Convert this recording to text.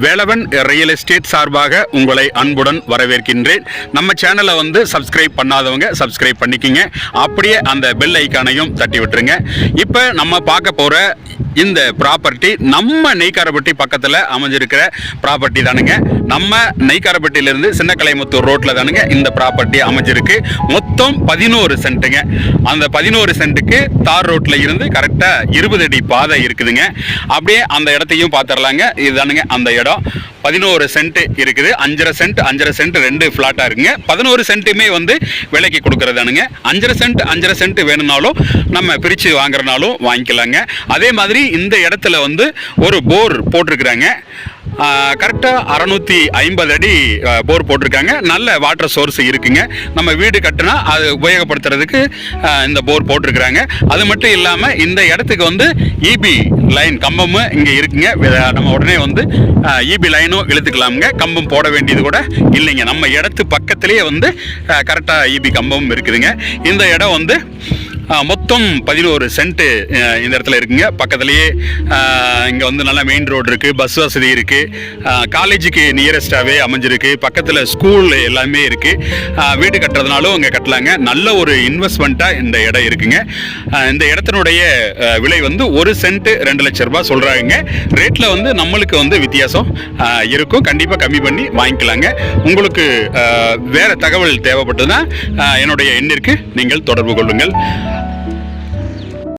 Velavan real estate சார்பாக உங்களை அன்புடன் வரவேற்கின்றேன். நம்ம சேனலை சப்ஸ்கிரைப் பண்ணாதவங்க சப்ஸ்கிரைப் பண்ணிக்கிங்க. அப்படியே அந்த பெல் ஐக்கானையும் தட்டி விட்டுருங்க. இப்போ நம்ம பார்க்க போகிற இந்த ப்ராப்பர்ட்டி நம்ம நெய்க்காரப்பட்டி பக்கத்தில் அமைஞ்சிருக்கிற ப்ராப்பர்ட்டி தானுங்க. நம்ம நெய்க்காரப்பட்டியிலேருந்து சின்னக்கலைமுத்தூர் ரோட்டில் தானுங்க இந்த ப்ராப்பர்ட்டி அமைஞ்சிருக்கு. மொத்தம் 11 சென்ட்டுங்க. அந்த 11 சென்ட்டுக்கு தார் ரோட்டில் இருந்து கரெக்டாக 20 அடி பாதை இருக்குதுங்க. அப்படியே அந்த இடத்தையும் பார்த்துடலாங்க. இதுதானுங்க அந்த இடம். 11 சென்ட் இருக்குது. 5.5 சென்ட் 2 ஃப்ளாட்டாக இருக்குங்க. 11 சென்ட்டுமே விலைக்கு கொடுக்குறதானுங்க. 5.5 சென்ட் வேணும்னாலும் நம்ம பிரித்து வாங்குறனாலும் வாங்கிக்கலாங்க. அதே மாதிரி இந்த இடத்துல ஒரு போர் போட்டிருக்கிறாங்க. கரெக்டாக 650 அடி போர் போட்டிருக்காங்க. நல்ல வாட்டர் சோர்ஸ் இருக்குங்க. நம்ம வீடு கட்டினா அது உபயோகப்படுத்துறதுக்கு இந்த போர் போட்டிருக்கிறாங்க. அது மட்டும் இல்லாமல் இந்த இடத்துக்கு இபி லைன் கம்பமும் இங்கே இருக்குங்க. நம்ம உடனே இபி லைனும் இழுத்துக்கலாமுங்க. கம்பம் போட வேண்டியது கூட இல்லைங்க. நம்ம இடத்து பக்கத்துலேயே கரெக்டாக இபி கம்பமும் இருக்குதுங்க. இந்த இடம் மொத்தம் 11 சென்ட் இந்த இடத்துல இருக்குங்க. பக்கத்துலேயே இங்கே நல்லா மெயின் ரோடு இருக்குது, பஸ் வசதி இருக்குது, காலேஜுக்கு நியரஸ்டாகவே அமைஞ்சிருக்கு, பக்கத்தில் ஸ்கூல் எல்லாமே இருக்குது. வீடு கட்டுறதுனாலும் இங்கே கட்டலாங்க. நல்ல ஒரு இன்வெஸ்ட்மெண்ட்டாக இந்த இடம் இருக்குங்க. இந்த இடத்தினுடைய விலை 1 சென்ட் 2 லட்ச ரூபாய் சொல்கிறாங்க. ரேட்டில் நம்மளுக்கு வித்தியாசம் இருக்கும். கண்டிப்பாக கம்மி பண்ணி வாங்கிக்கலாங்க. உங்களுக்கு வேறு தகவல் தேவைப்பட்டதுன்னா என்னுடைய எண்ணிற்கு நீங்கள் தொடர்பு கொள்ளுங்கள்.